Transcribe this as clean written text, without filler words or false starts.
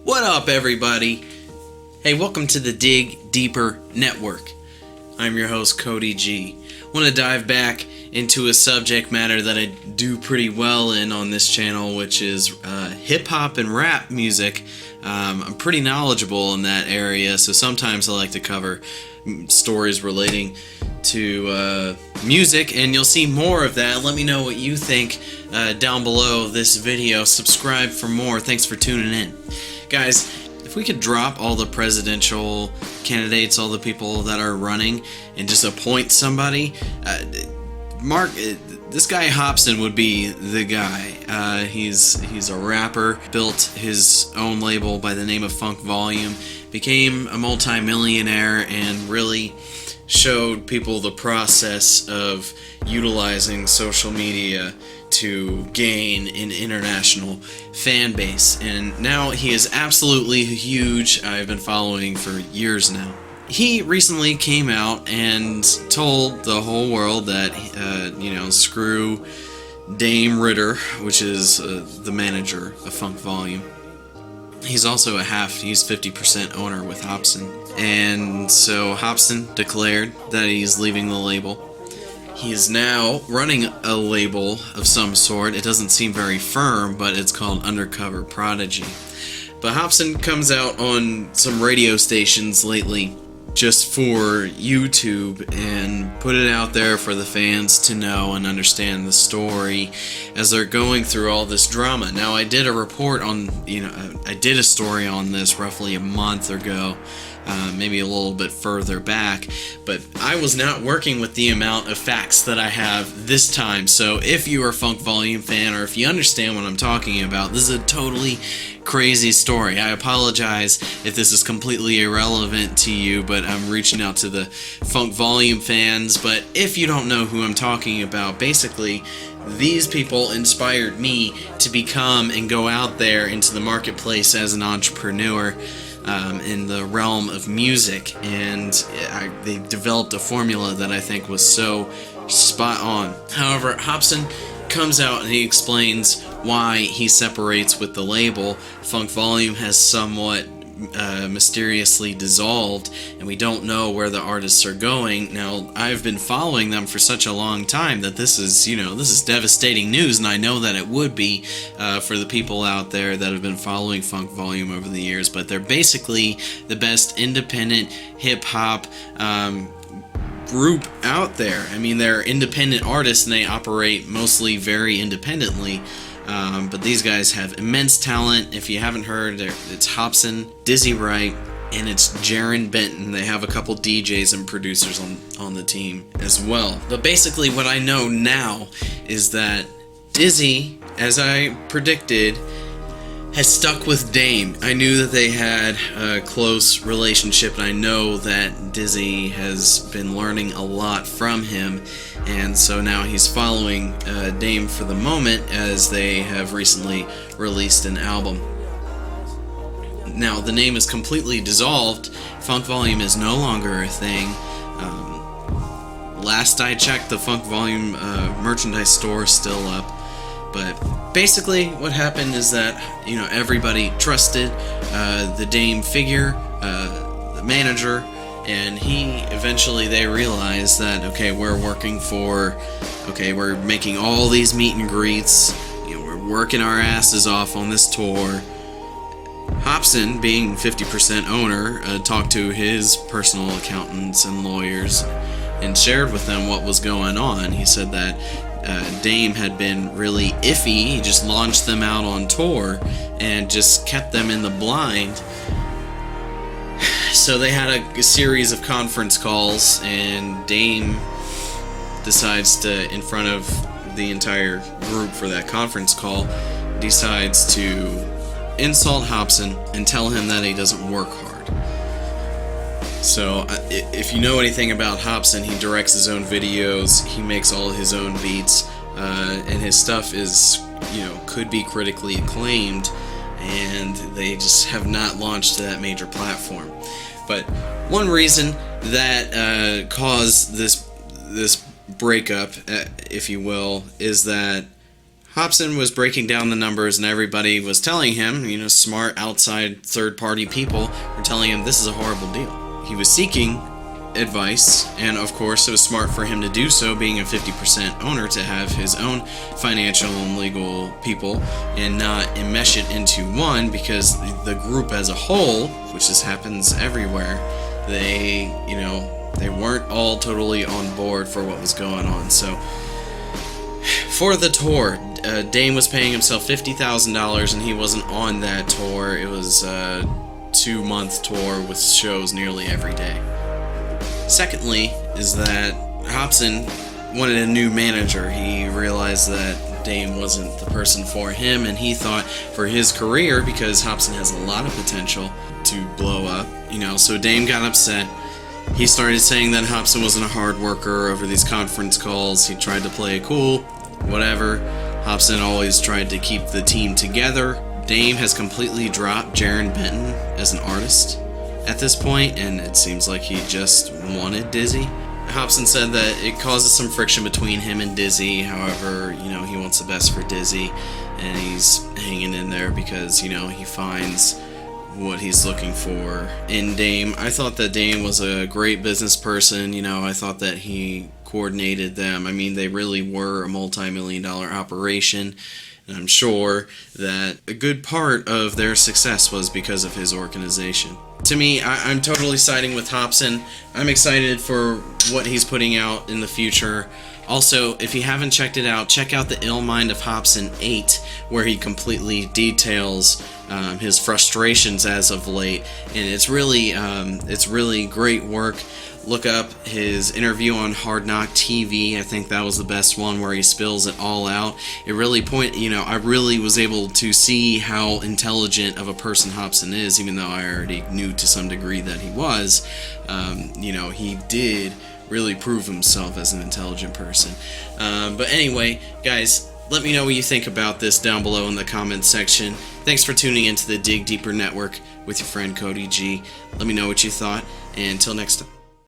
What up, everybody? Hey, welcome to the Dig Deeper Network. I'm your host, Cody G. I want to dive back into a subject matter that I do pretty well in on this channel, which is hip-hop and rap music. I'm pretty knowledgeable in that area, so sometimes I like to cover stories relating to music, and you'll see more of that. Let me know what you think down below this video. Subscribe for more. Thanks for tuning in. Guys, if we could drop all the presidential candidates, all the people that are running, and just appoint somebody, this guy Hopsin would be the guy. He's a rapper, built his own label by the name of Funk Volume, became a multi-millionaire, and really showed people the process of utilizing social media to gain an international fan base. And now he is absolutely huge. I've been following for years now. He recently came out and told the whole world that, screw Dame Ritter, which is the manager of Funk Volume. He's also he's 50% owner with Hopsin. And so Hopsin declared that he's leaving the label. He is now running a label of some sort. It doesn't seem very firm, but it's called Undercover Prodigy. But Hopsin comes out on some radio stations lately just for YouTube and put it out there for the fans to know and understand the story as they're going through all this drama. Now, I did a report on, I did a story on this roughly a month ago, maybe a little bit further back, but I was not working with the amount of facts that I have this time. So if you are a Funk Volume fan, or if you understand what I'm talking about, this is a totally crazy story. I apologize if this is completely irrelevant to you, but I'm reaching out to the Funk Volume fans. But if you don't know who I'm talking about, basically these people inspired me to become and go out there into the marketplace as an entrepreneur in the realm of music, and they developed a formula that I think was so spot on. However, Hopsin comes out and he explains why he separates with the label. Funk Volume has somewhat mysteriously dissolved, and we don't know where the artists are going. Now, I've been following them for such a long time that this is devastating news, and I know that it would be for the people out there that have been following Funk Volume over the years. But they're basically the best independent hip-hop group out there. I mean, they're independent artists and they operate mostly very independently. But these guys have immense talent. If you haven't heard, it's Hopsin, Dizzy Wright, and it's Jaron Benton. They have a couple DJs and producers on the team as well. But basically what I know now is that Dizzy, as I predicted, has stuck with Dame. I knew that they had a close relationship, and I know that Dizzy has been learning a lot from him, and so now he's following Dame for the moment, as they have recently released an album. Now, the name is completely dissolved. Funk Volume is no longer a thing. Last I checked, the Funk Volume merchandise store is still up. But basically what happened is that, everybody trusted the Dame figure, the manager, and they realized that, we're making all these meet and greets, we're working our asses off on this tour. Hopsin, being 50% owner, talked to his personal accountants and lawyers and shared with them what was going on. He said that Dame had been really iffy. He just launched them out on tour and just kept them in the blind. So they had a series of conference calls, and Dame decides to, in front of the entire group for that conference call, decides to insult Hopsin and tell him that he doesn't work hard. So, if you know anything about Hopsin, he directs his own videos, he makes all his own beats, and his stuff is, could be critically acclaimed, and they just have not launched to that major platform. But one reason that caused this breakup, if you will, is that Hopsin was breaking down the numbers, and everybody was telling him, smart outside third-party people were telling him this is a horrible deal. He was seeking advice, and of course it was smart for him to do so, being a 50% owner, to have his own financial and legal people and not enmesh it into one, because the group as a whole, which this happens everywhere, they weren't all totally on board for what was going on. So for the tour, Dame was paying himself $50,000, and he wasn't on that tour. It was a 2-month tour with shows nearly every day. Secondly, is that Hopsin wanted a new manager. He realized that Dame wasn't the person for him, and he thought for his career, because Hopsin has a lot of potential to blow up, so Dame got upset. He started saying that Hopsin wasn't a hard worker over these conference calls. He tried to play it cool, whatever. Hopsin always tried to keep the team together. Dame has completely dropped Jaron Benton as an artist at this point, and it seems like he just wanted Dizzy. Hopsin said that it causes some friction between him and Dizzy. However, he wants the best for Dizzy, and he's hanging in there because, he finds what he's looking for in Dame. I thought that Dame was a great business person. I thought that he coordinated them. I mean, they really were a multi-million-dollar operation, and I'm sure that a good part of their success was because of his organization. To me, I'm totally siding with Hopsin. I'm excited for what he's putting out in the future. Also, if you haven't checked it out, check out the Ill Mind of Hopsin 8, where he completely details his frustrations as of late, and it's really great work. Look up his interview on Hard Knock TV. I think that was the best one, where he spills it all out. It really I really was able to see how intelligent of a person Hopsin is, even though I already knew to some degree that he was. He did really prove himself as an intelligent person. But anyway, guys, let me know what you think about this down below in the comments section. Thanks for tuning into the Dig Deeper Network with your friend Cody G. Let me know what you thought, and until next time.